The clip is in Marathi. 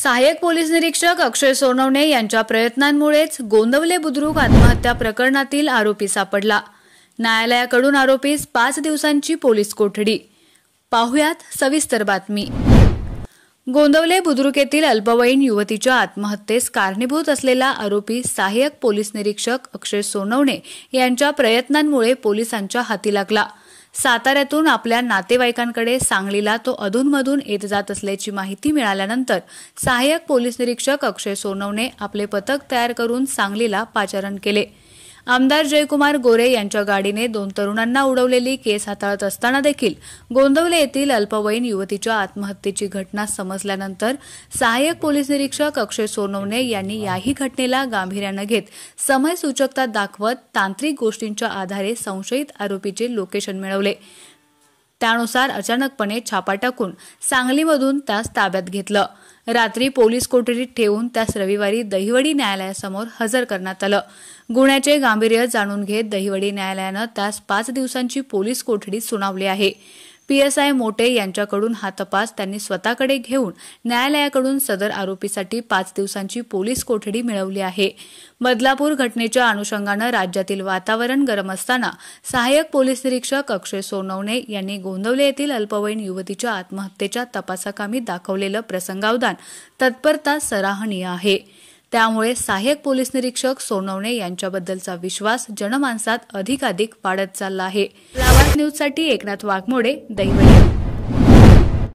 सहाय्यक पोलीस निरीक्षक अक्षय सोनवणे यांच्या प्रयत्नांमुळेच गोंदवले बुद्रुक आत्महत्या प्रकरणातील आरोपी सापडला। न्यायालयाकडून आरोपीस 5 दिवसांची पोलीस कोठडी। पाहुयात सविस्तर बातमी। गोंदवले बुद्रुक येथील अल्पवयीन युवतीच्या आत्महत्येस कारणीभूत असलेला आरोपी सहाय्यक पोलीस निरीक्षक अक्षय सोनवणे यांच्या प्रयत्नांमुळे पोलिसांच्या हाती लागला। साताऱ्यातून आपल्या नातेवाईकांकडे सांगलीला तो अधूनमधून येत जात असल्याची माहिती मिळाल्यानंतर सहाय्यक पोलीस निरीक्षक अक्षय सोनवणे आपले पथक तयार करून सांगलीला पाचारण केले। आमदार जयकुमार गोरे यांच्या गाडीने 2 तरुणांना उडवलेली केस हाताळत असताना देखील गोंदवले येथील अल्पवयीन युवतीच्या आत्महत्येची घटना समजल्यानंतर सहाय्यक पोलीस निरीक्षक अक्षय सोनवणे यांनी याही घटनेला गांभीर्याने घेत समयसूचकता दाखवत तांत्रिक गोष्टींच्या आधारे संशयित आरोपीचे लोकेशन मिळवले। त्यानुसार अचानकपणे छापा टाकून सांगलीमधून त्यास ताब्यात घेतलं। रात्री पोलीस कोठडीत ठेवून त्यास रविवारी दहिवडी न्यायालयासमोर हजर करण्यात आलं। गुन्ह्याचे गांभीर्य जाणून घेत दहिवडी न्यायालयानं त्यास 5 दिवसांची पोलीस कोठडी सुनावली आहे। PSI मोटे यांच्याकडून हा तपास त्यांनी स्वतःकडे घेऊन न्यायालयाकडून सदर आरोपीसाठी 5 दिवसांची पोलीस कोठडी मिळवली आहे। बदलापूर घटनेच्या अनुषंगानं राज्यातील वातावरण गरम असताना सहाय्यक पोलीस निरीक्षक अक्षय सोनवणे यांनी गोंदवले येथील अल्पवयीन युवतीच्या आत्महत्येच्या तपासाकामी दाखवलेलं प्रसंगावधान तत्परता सराहनीय आहे। त्यामुळे सहाय्यक पोलीस निरीक्षक सोनवणे यांच्याबद्दलचा विश्वास जनमानसात अधिकाधिक वाढत चालला आहे। लाभास न्यूजसाठी एकनाथ वाघमोडे, दहिवडी।